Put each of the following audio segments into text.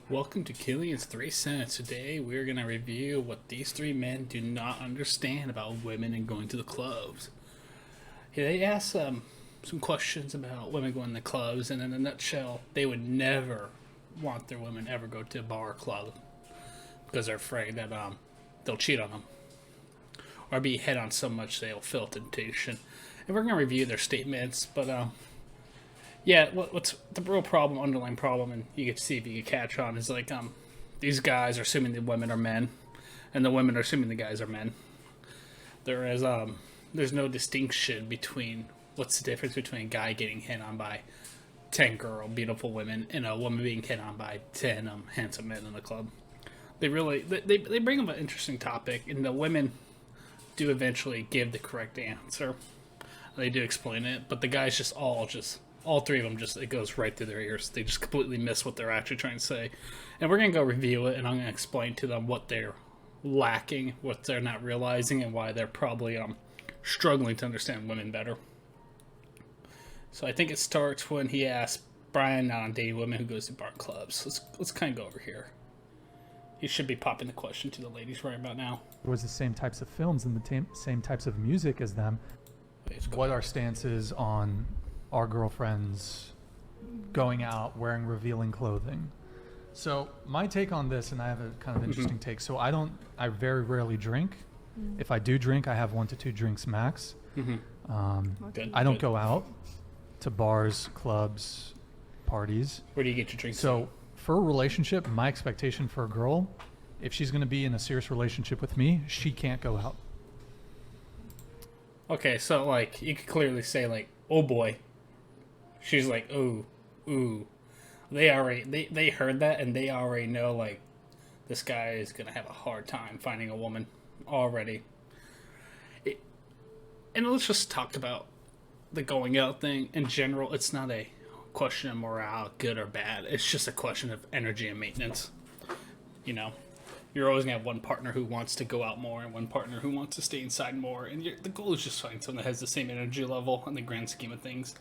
Welcome to Killian's 3 Cents. Today we're going to review what these three men do not understand about women and going to the clubs. They ask some questions about women going to clubs, and in a nutshell, they would never want their women ever go to a bar or club because they're afraid that they'll cheat on them or be hit on so much they'll feel temptation. And we're going to review their statements, but yeah, what's the real problem, underlying problem, and you can see if you can catch on, is like these guys are assuming the women are men, and the women are assuming the guys are men. There's no distinction between what's the difference between a guy getting hit on by 10 beautiful women and a woman being hit on by 10 handsome men in the club. They bring up an interesting topic, and the women do eventually give the correct answer. They do explain it, but the guys all three of them, it goes right through their ears. They just completely miss what they're actually trying to say. And we're going to go review it, and I'm going to explain to them what they're lacking, what they're not realizing, and why they're probably struggling to understand women better. So I think it starts when he asks Brian on dating women who goes to bar clubs. Let's kind of go over here. He should be popping the question to the ladies right about now. It was the same types of films and the same types of music as them. What our stance is on our girlfriends going out wearing revealing clothing. So my take on this, and I have a kind of interesting take. So I very rarely drink. If I do drink, I have 1 to 2 drinks max. I don't go out to bars, clubs, parties. Where do you get your drinks? So for a relationship, my expectation for a girl, if she's going to be in a serious relationship with me, she can't go out. Okay, so like you could clearly say like, oh boy. She's like, ooh. They heard that, and they already know like this guy is gonna have a hard time finding a woman already. And let's just talk about the going out thing in general. It's not a question of morale, good or bad. It's just a question of energy and maintenance. You know, you're always gonna have one partner who wants to go out more and one partner who wants to stay inside more. And the goal is just find someone that has the same energy level in the grand scheme of things.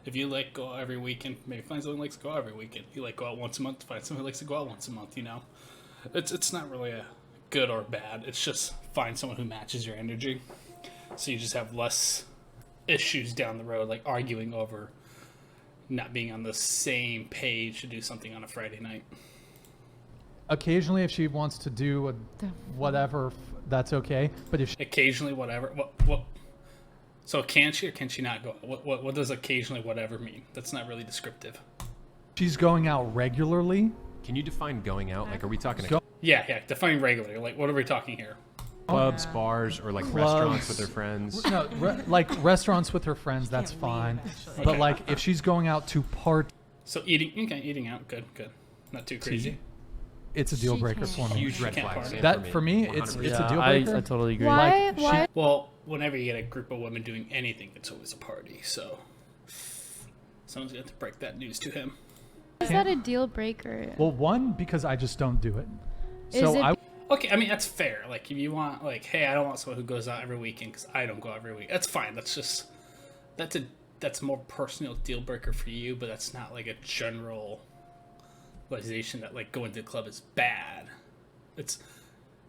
If you like go out every weekend, maybe find someone who likes to go out every weekend. If you like go out once a month, find someone who likes to go out once a month, you know? It's not really a good or bad. It's just find someone who matches your energy. So you just have less issues down the road, like arguing over not being on the same page to do something on a Friday night. Occasionally, if she wants to do whatever, that's okay. But if occasionally, whatever. What? So can she or can she not go? What does occasionally whatever mean? That's not really descriptive. She's going out regularly. Can you define going out? Like, are we talking Yeah. Define regularly. Like, what are we talking here? Clubs, bars, or like restaurants with her friends? No, like restaurants with her friends. That's fine. But like, if she's going out to part, so eating out, good. Not too crazy. It's a deal breaker for me. Huge red flags. That for me, it's a deal breaker. I totally agree. Why? Well, whenever you get a group of women doing anything, it's always a party. So someone's gonna have to break that news to him. Is that a deal breaker? Well, one, because I just don't do it. Okay, I mean that's fair. Like if you want, like, hey, I don't want someone who goes out every weekend because I don't go out every week. That's fine. That's more personal deal breaker for you, but that's not like a general realization that like going to the club is bad. It's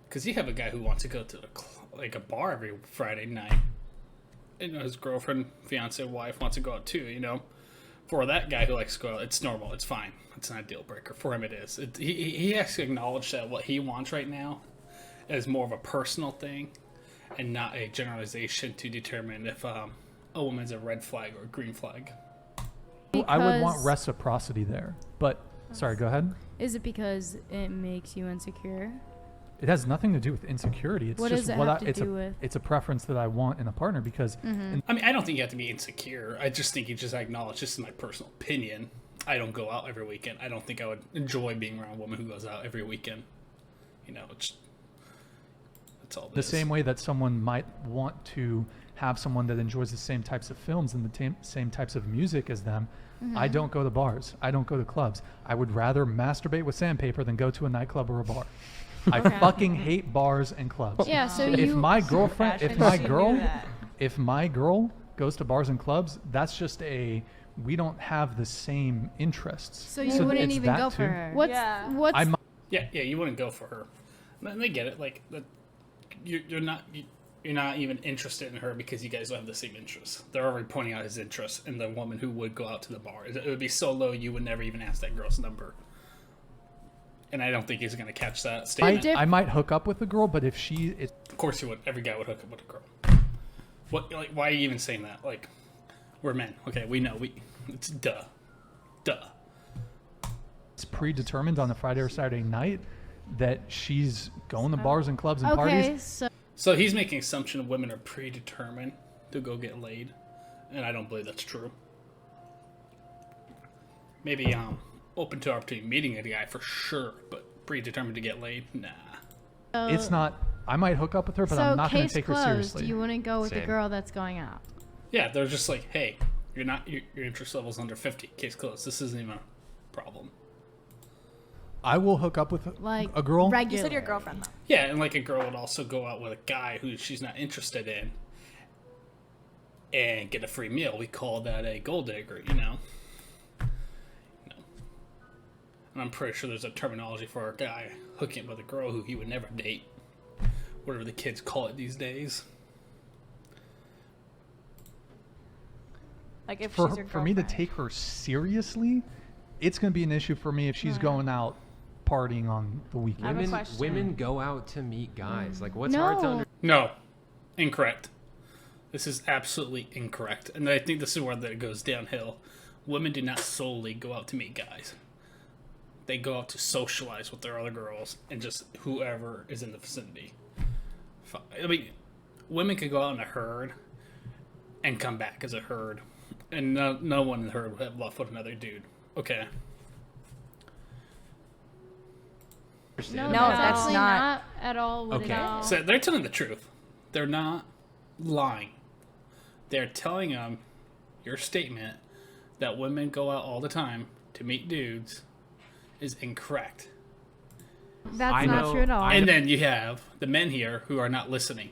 because you have a guy who wants to go to a bar every Friday night. You know, his girlfriend, fiance, wife wants to go out too. You know, for that guy who likes to go out, it's normal. It's fine. It's not a deal breaker for him. It is. He has to acknowledge that what he wants right now is more of a personal thing and not a generalization to determine if a woman's a red flag or a green flag. I would want reciprocity there, but. Sorry, go ahead. Is it because it makes you insecure? It has nothing to do with insecurity. It's what just does it have to do with? It's a preference that I want in a partner because. I mean, I don't think you have to be insecure. I just think you just acknowledge. This is my personal opinion. I don't go out every weekend. I don't think I would enjoy being around a woman who goes out every weekend. You know, that's all. The same way that someone might want to have someone that enjoys the same types of films and the same types of music as them. I don't go to bars. I don't go to clubs. I would rather masturbate with sandpaper than go to a nightclub or a bar. I fucking hate bars and clubs. Yeah, so if my girl goes to bars and clubs, that's just a we don't have the same interests. So you wouldn't it's even that go for too. her. Yeah. What's Yeah, you wouldn't go for her. And they get it. Like, you're not even interested in her because you guys don't have the same interests. They're already pointing out his interests in the woman who would go out to the bar. It would be so low you would never even ask that girl's number. And I don't think he's going to catch that statement. I might hook up with a girl, but if she is... Of course you would. Every guy would hook up with a girl. What? Like, why are you even saying that? Like, we're men. Okay, we know. It's duh. It's predetermined on a Friday or Saturday night that she's going to bars and clubs and parties. So he's making assumption of women are predetermined to go get laid, and I don't believe that's true. Maybe open to opportunity meeting a guy for sure, but predetermined to get laid, nah. It's not. I might hook up with her, but I'm not going to take her seriously. You wouldn't go with a Same. girl that's going out. Yeah, they're just like, hey, your interest level's under 50. Case closed. This isn't even a problem. I will hook up with Like a girl. You said your girlfriend, though. Yeah, and like a girl would also go out with a guy who she's not interested in and get a free meal. We call that a gold digger, you know? And I'm pretty sure there's a terminology for a guy hooking up with a girl who he would never date. Whatever the kids call it these days. Like if For she's your for me to girlfriend. take her seriously, it's going to be an issue for me if she's going out partying on the weekend. I have a question. Women go out to meet guys. Like, what's No. hard to understand? No. Incorrect. This is absolutely incorrect. And I think this is where it goes downhill. Women do not solely go out to meet guys. They go out to socialize with their other girls and just whoever is in the vicinity. I mean, women could go out in a herd and come back as a herd. And no one in the herd would have left with another dude. Okay. No, No, that's that's actually not- not at all what Okay. it is. So they're telling the truth. They're not lying. They're telling them your statement that women go out all the time to meet dudes is incorrect. That's I not know- true at all. And then you have the men here who are not listening.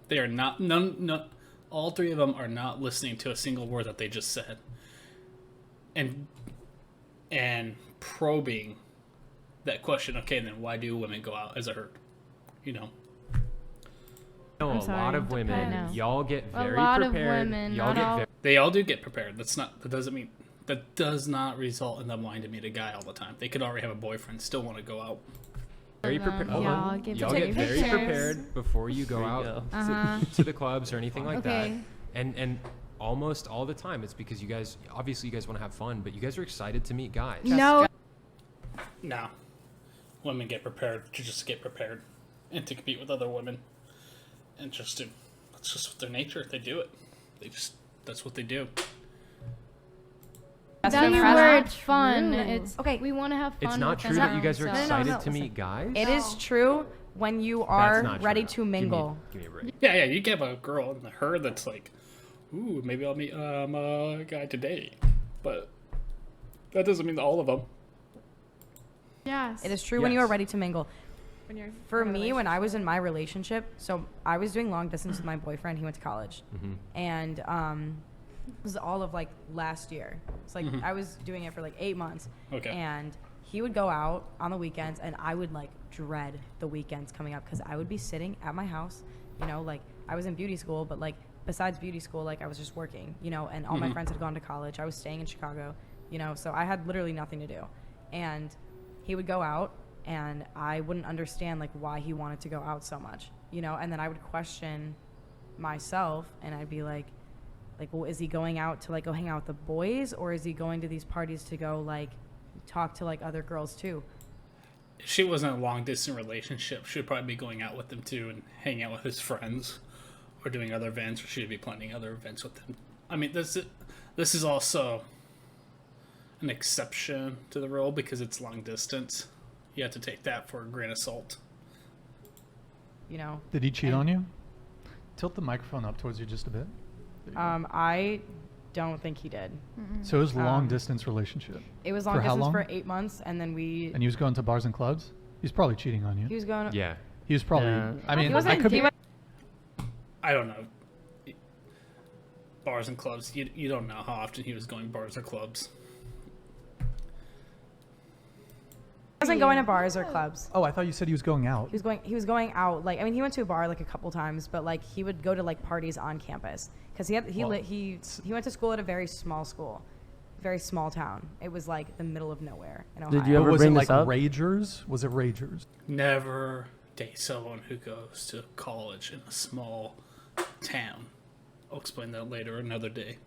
They are not, none, all three of them are not listening to a single word that they just said. And probing that question, okay, then why do women go out as a herd? You know? A I'm lot sorry. of I women, know. y'all get A very lot of prepared. women, y'all not get all. very They all do get prepared. That does not result in them wanting to meet a guy all the time. They could already have a boyfriend, still want to go out. prepared. Y'all get Y'all very get very prepared. prepared before you go There you out go. to the clubs or anything like Okay. that. And almost all the time, it's because you guys obviously you guys want to have fun, but you guys are excited to meet guys. No, No. Women get prepared to just get prepared and to compete with other women. And just to, that's just their nature. They do it. That's what they do. That's that not word true. fun. It's Okay. We want to have fun. It's not with true them, that you guys are so- excited no, to listen. meet guys. It is true when you are That's not ready true. to mingle. Give me a break. Yeah, you can have a girl in the herd that's like, ooh, maybe I'll meet a guy today. But that doesn't mean all of them. Yes. It is true when you are Yes. ready to mingle. When you're For in a me, when I was in my relationship, so I was doing long distance with my boyfriend. He went to college, Mm-hmm. and it was all of like last year. It's like I was doing it for like 8 months. Okay. And he would go out on the weekends, and I would like dread the weekends coming up because I would be sitting at my house. You know, like I was in beauty school, but like besides beauty school, like I was just working. You know, and all my friends had gone to college. I was staying in Chicago. You know, so I had literally nothing to do, and he would go out. And I wouldn't understand like why he wanted to go out so much, you know. And then I would question myself, and I'd be like, well, is he going out to like go hang out with the boys, or is he going to these parties to go like talk to like other girls too? If she wasn't a long distance relationship, she'd probably be going out with them too and hanging out with his friends or doing other events, or she'd be planning other events with them. I mean, this is also an exception to the rule because it's long distance. You have to take that for a grain of salt. You know, Did he cheat on you? Tilt the microphone up towards you just a bit. There you go. I don't think he did. So it was a long distance relationship. It was long For how distance long? for 8 months, and then we. And he was going to bars and clubs? He's probably cheating on you. He was going. Yeah. He was probably. Yeah. I mean, He I wasn't. could He be. wa- I don't know. bars and clubs. You don't know how often he was going bars or clubs. He wasn't going to bars or clubs. Oh, I thought you said he was going out. He was going out, like, I mean, he went to a bar like a couple times, but like he would go to like parties on campus because he went to school at a very small school, very small town. It was like the middle of nowhere in Ohio. Did you ever was bring it this like up? Ragers? Was it Ragers? Never date someone who goes to college in a small town. I'll explain that later another day.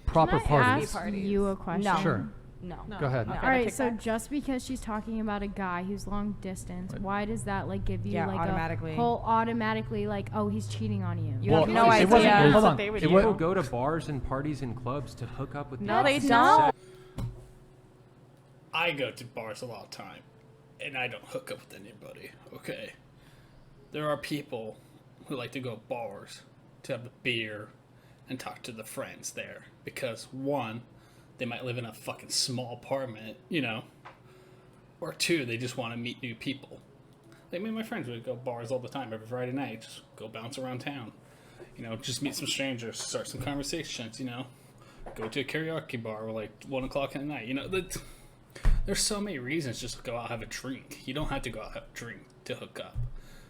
Proper Can I parties. ask you a question? No. Sure. No. Go ahead. Okay. All right, Kick so back. just because she's talking about a guy who's long distance, Right. why does that like give you Yeah, like automatically. a whole automatically like, oh, he's cheating on you? You Well, have no it wasn't- idea. hold on. They would It do. wa- People go to bars and parties and clubs to hook up with No, people. they That's don't. not- I go to bars a lot of time, and I don't hook up with anybody, okay? There are people who like to go bars to have a beer and talk to the friends there. Because, one, they might live in a fucking small apartment, you know? Or two, they just want to meet new people. Like, me and my friends would go bars all the time every Friday night. Just go bounce around town. You know, just meet some strangers, start some conversations, you know? Go to a karaoke bar like 1 o'clock at night, you know? There's so many reasons just to go out and have a drink. You don't have to go out and have a drink to hook up.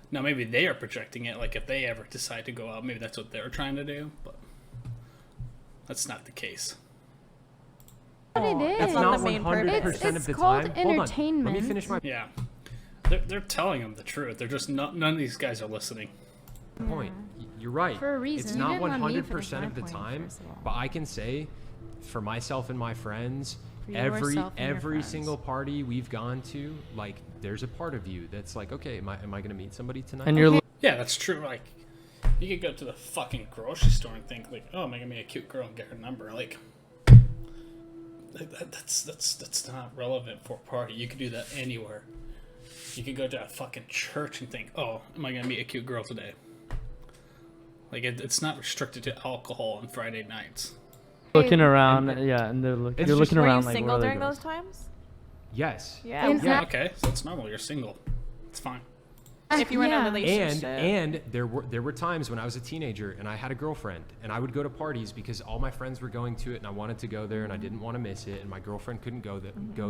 Now, maybe they are projecting it. Like, if they ever decide to go out, maybe that's what they're trying to do. But that's not the case. But it is. That's not not the main 100% purpose. of It's the called time. Hold on. Let me entertainment. finish my Yeah. They're telling them the truth. They're just not, none of these guys are listening. point. You're right. For a reason. It's You not didn't let me 100% finish of the my point, time, first of all. but I can say for myself and my friends, For every yourself and your every friends. single party we've gone to, like there's a part of you that's like, okay, am I going to meet somebody tonight? And you're Yeah, that's true. Like, you could go to the fucking grocery store and think, like, oh, am I gonna meet a cute girl and get her number? Like, that's not relevant for a party. You could do that anywhere. You could go to a fucking church and think, oh, am I gonna meet a cute girl today? Like, it's not restricted to alcohol on Friday nights. looking around, and- yeah, and they're It's you're just- looking Were around you like, single where are they during going? those times? Yes. Yeah. And Yeah, that- okay, so it's normal. You're single. It's fine. If you were in a Yeah. relationship. And there were times when I was a teenager and I had a girlfriend and I would go to parties because all my friends were going to it and I wanted to go there and I didn't want to miss it and my girlfriend couldn't go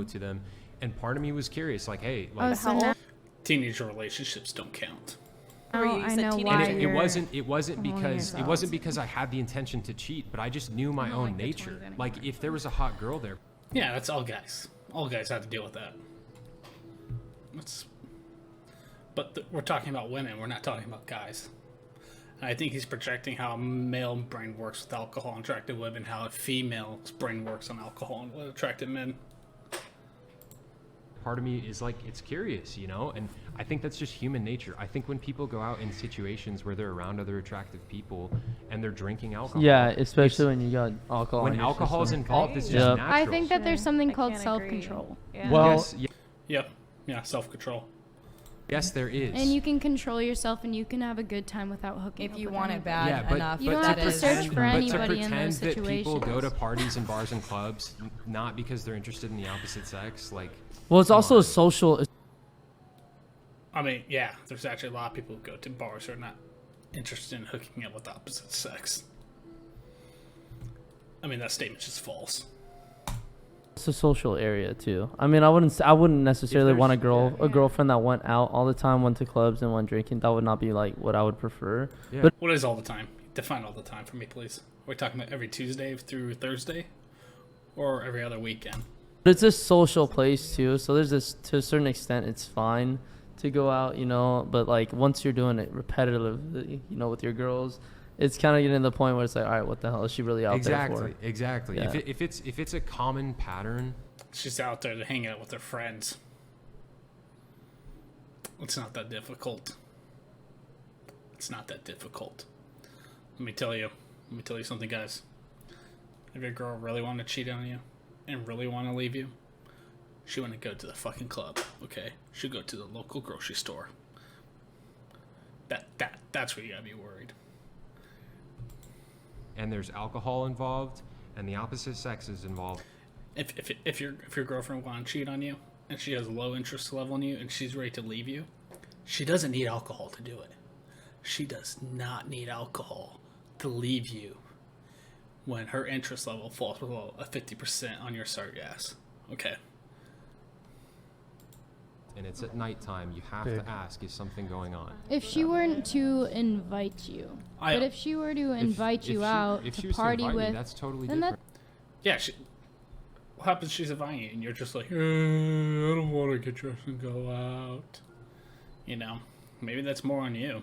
to them, and part of me was curious, like, hey, Oh, like, so How now, old? Teenager relationships don't count. Were you- you I said know teenager. why and it you're wasn't holding because yourself. I had the intention to cheat, but I just knew my don't own like the nature. 20s anymore. Like if there was a hot girl there, Yeah, that's all guys. All guys have to deal with that. We're talking about women. We're not talking about guys. And I think he's projecting how a male brain works with alcohol and attracted women, how a female's brain works on alcohol and what attracted men. part of me is like, it's curious, you know? And I think that's just human nature. I think when people go out in situations where they're around other attractive people and they're drinking alcohol. Yeah, especially when you got alcohol. When in your alcohol is system. involved, it's Yep. just natural. I think that there's something I called can't agree. self-control. Yeah. Well, Yes, Yep. Yeah, self-control. yes, there is. And you can control yourself and you can have a good time without hooking If up you with want it anybody. bad Yeah, but- enough. You but don't to have to pretend- search for but to anybody in pretend those that people go to situations. parties and bars and clubs not because they're interested in the opposite sex, like, Well, it's Come also on. a social. I mean, yeah, there's actually a lot of people who go to bars who are not interested in hooking up with the opposite sex. I mean, that statement's just false. It's a social area too. I mean, I wouldn't necessarily want a there's- a girlfriend that went out all the time, went to clubs and went drinking. That would not be like what I would prefer. yeah. But- What is all the time? Define all the time for me, please. Are we talking about every Tuesday through Thursday? Or every other weekend? But it's a social place too, so there's this, to a certain extent, it's fine to go out, you know. But like once you're doing it repetitively, you know, with your girls, it's kind of getting to the point where it's like, all right, what the hell is she really out there for? Exactly. Yeah. If it's a common pattern, She's out there to hang out with her friends. It's not that difficult. It's not that difficult. Let me tell you something, guys. If your girl really want to cheat on you and really want to leave you, she wouldn't go to the fucking club, okay? She'll go to the local grocery store. That's where you gotta be worried. and there's alcohol involved, and the opposite sex is involved, If your girlfriend want to cheat on you and she has a low interest level in you and she's ready to leave you, she doesn't need alcohol to do it. She does not need alcohol to leave you when her interest level falls below a 50% on your sorry ass. Okay. And it's at nighttime. You have Big. to ask, is something going on? If she weren't to invite you, but if she were to invite you out if she to was party to invite with, me, that's totally then different. Yeah, what happens if she's inviting you and you're just like, I don't want to get dressed and go out. You know, maybe that's more on you.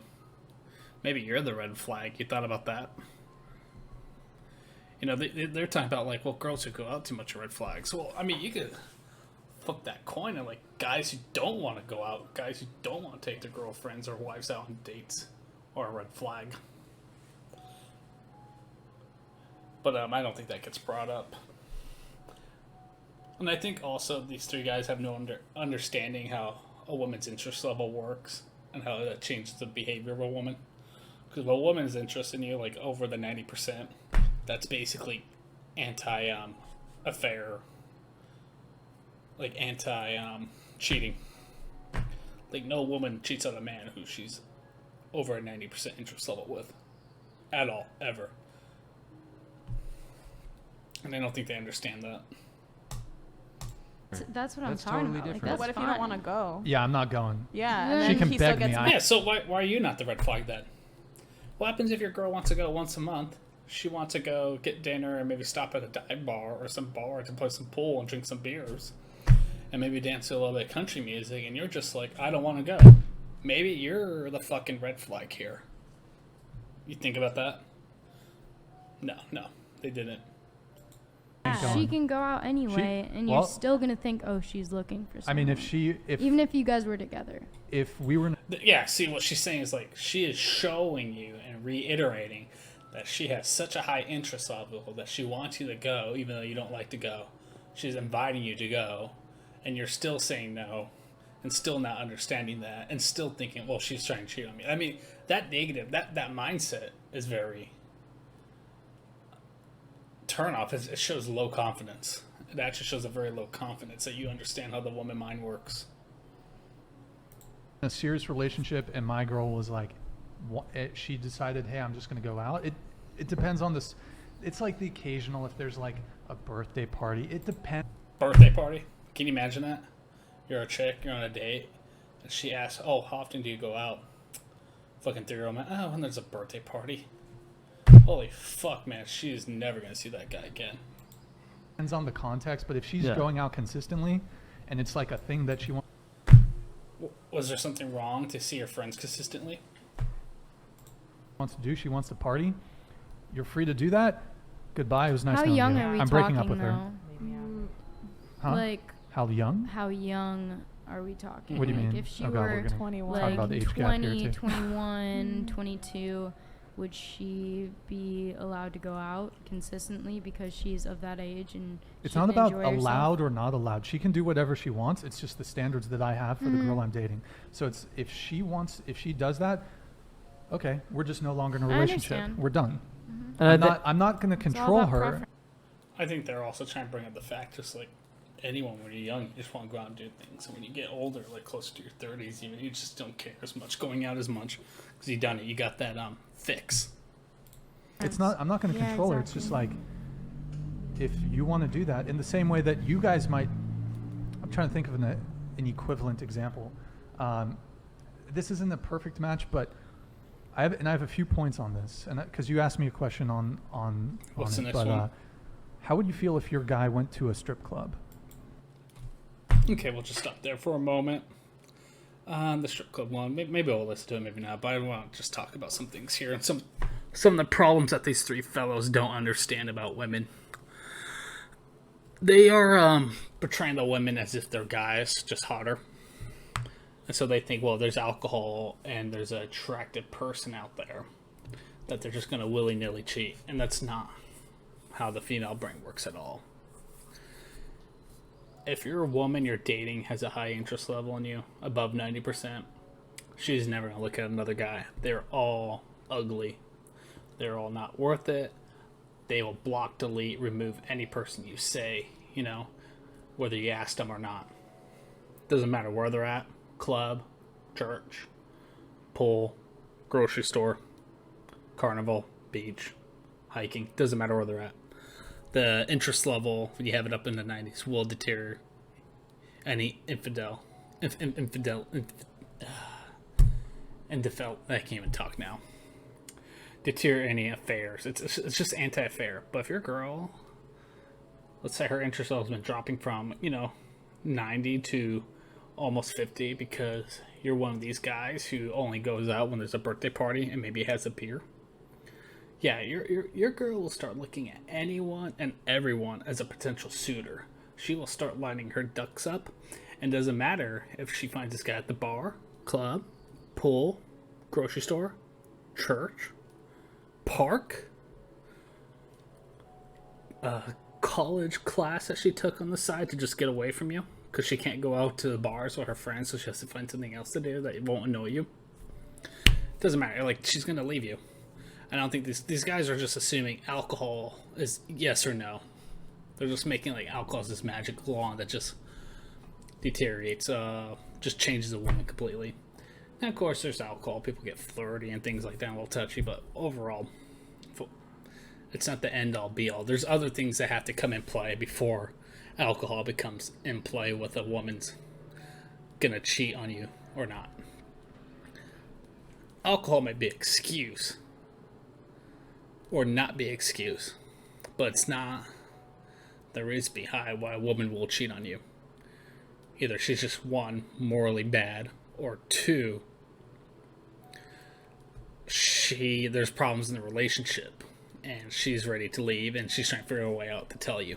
Maybe you're the red flag. You thought about that? You know, they're talking about, like, well, girls who go out too much are red flags. Well, I mean, you could flip that coin and, like, guys who don't want to go out, guys who don't want to take their girlfriends or wives out on dates are a red flag. But I don't think that gets brought up. And I think also these three guys have no understanding how a woman's interest level works and how that changes the behavior of a woman. Because if a woman's interest in you, like, over the 90%, that's basically anti-affair, like anti-cheating. Like, no woman cheats on a man who she's over a 90% interest level with. At all. Ever. And I don't think they understand that. that's what That's I'm talking totally about. Like, different. that's What if you fine. don't want to go? Yeah, I'm not going. Yeah, She and then can he still beg me. gets I- Yeah, so why are you not the red flag then? What happens if your girl wants to go once a month? She wants to go get dinner and maybe stop at a dive bar or some bar to play some pool and drink some beers. And maybe dance to a little bit of country music, and you're just like, I don't want to go. Maybe you're the fucking red flag here. You think about that? No, they didn't. Keep She going. can go out anyway, and well- you're still gonna think, oh, she's looking for I someone. mean, even if you guys were together. if we were Yeah, see, what she's saying is, like, she is showing you and reiterating that she has such a high interest level that she wants you to go, even though you don't like to go. She's inviting you to go, and you're still saying no, and still not understanding that, and still thinking, well, she's trying to cheat on me. I mean, that negative, that mindset is very turn off. It shows low confidence. It actually shows a very low confidence that you understand how the woman mind works. in a serious relationship and my girl was like, she decided, hey, I'm just going to go out. It depends on this. It's like the occasional, if there's like a birthday party, it depends. Birthday party? Can you imagine that? You're a chick, you're on a date, and she asks, oh, how often do you go out? Fucking 3-year-old man, oh, when there's a birthday party. Holy fuck, man, she is never going to see that guy again. Depends on the context, but if she's Yeah. going out consistently and it's like a thing that she Was there something wrong to see your friends consistently? wants to do, she wants to party, you're free to do that. Goodbye. It was nice How knowing young you. are we I'm talking breaking up with her. though? Huh? Like, How young? how young are we talking? What do you like, mean? If she Oh God, we're were gonna 21. talk about the age gap here 20, too. 21, 22, would she be allowed to go out consistently because she's of that age and It's she not can about enjoy herself? allowed or not allowed. She can do whatever she wants. It's just the standards that I have for the Mm-hmm. girl I'm dating. So it's if she does that, okay, we're just no longer in a I relationship. understand. We're done. And I I'm not going to It's all control about her. preference. I think they're also trying to bring up the fact, just like anyone, when you're young, you just want to go out and do things. And when you get older, like closer to your 30s, you just don't care as much going out as much because you done it. You got that fix. It's not. I'm not going to Yeah, control her. It's just like if you want to do that in the same way that you guys might. I'm trying to think of an equivalent example. This isn't a perfect match, but I have a few points on this, and because you asked me a question on What's the it, next but one? how would you feel if your guy went to a strip club? Okay, we'll just stop there for a moment. The strip club one, maybe we'll listen to it, maybe not. But I want to just talk about some things here and some of the problems that these three fellows don't understand about women. They are portraying the women as if they're guys, just hotter. And so they think, well, there's alcohol and there's an attractive person out there that they're just going to willy-nilly cheat. And that's not how the female brain works at all. If you're a woman you're dating has a high interest level in you, above 90%, she's never going to look at another guy. They're all ugly. They're all not worth it. They will block, delete, remove any person you say, whether you asked them or not. Doesn't matter where they're at. Club, church, pool, grocery store, carnival, beach. hiking. Doesn't matter where they're at. The interest level, when you have it up in the 90s, will deter any infidel. I can't even talk now. Deter any affairs. It's just anti-affair. But if you're a girl, let's say her interest level has been dropping from 90 to almost 50 because you're one of these guys who only goes out when there's a birthday party and maybe has a beer. Yeah, your girl will start looking at anyone and everyone as a potential suitor. She will start lining her ducks up, and doesn't matter if she finds this guy at the bar, club, pool, grocery store, church, park, college class that she took on the side to just get away from you because she can't go out to the bars with her friends, so she has to find something else to do that won't annoy you. Doesn't matter. Like, she's gonna leave you. I don't think these guys are just assuming alcohol is yes or no. They're just making like alcohol is this magic wand that just deteriorates, just changes a woman completely. And of course, there's alcohol. People get flirty and things like that, a little touchy, but overall, it's not the end all be all. There's other things that have to come in play before alcohol becomes in play with a woman's gonna cheat on you or not. Alcohol might be an excuse or not be excuse, but it's not the reason behind why a woman will cheat on you. Either she's just one, morally bad, or two, there's problems in the relationship and she's ready to leave and she's trying to figure a way out to tell you.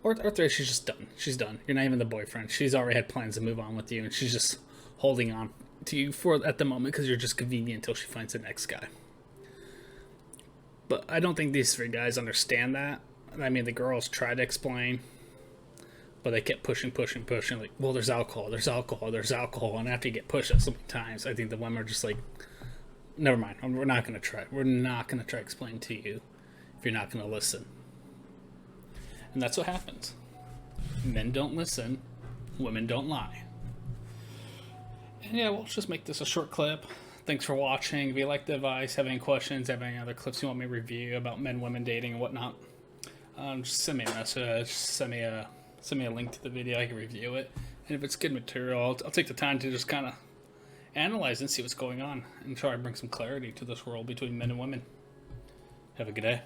Or three, she's just done. She's done. You're not even the boyfriend. She's already had plans to move on with you and she's just holding on to you at the moment because you're just convenient until she finds the next guy. But I don't think these three guys understand that. I mean, the girls try to explain, but they kept pushing. Like, well, there's alcohol. And after you get pushed so many times, I think the women are just like, never mind. We're not going to try. We're not going to try to explain to you if you're not going to listen. And that's what happens. Men don't listen. Women don't lie. And yeah, we'll just make this a short clip. Thanks for watching. If you like the advice, have any questions, have any other clips you want me to review about men, women dating and whatnot, just send me a message. Send me a link to the video. I can review it. And if it's good material, I'll take the time to just kind of analyze and see what's going on and try to bring some clarity to this world between men and women. Have a good day.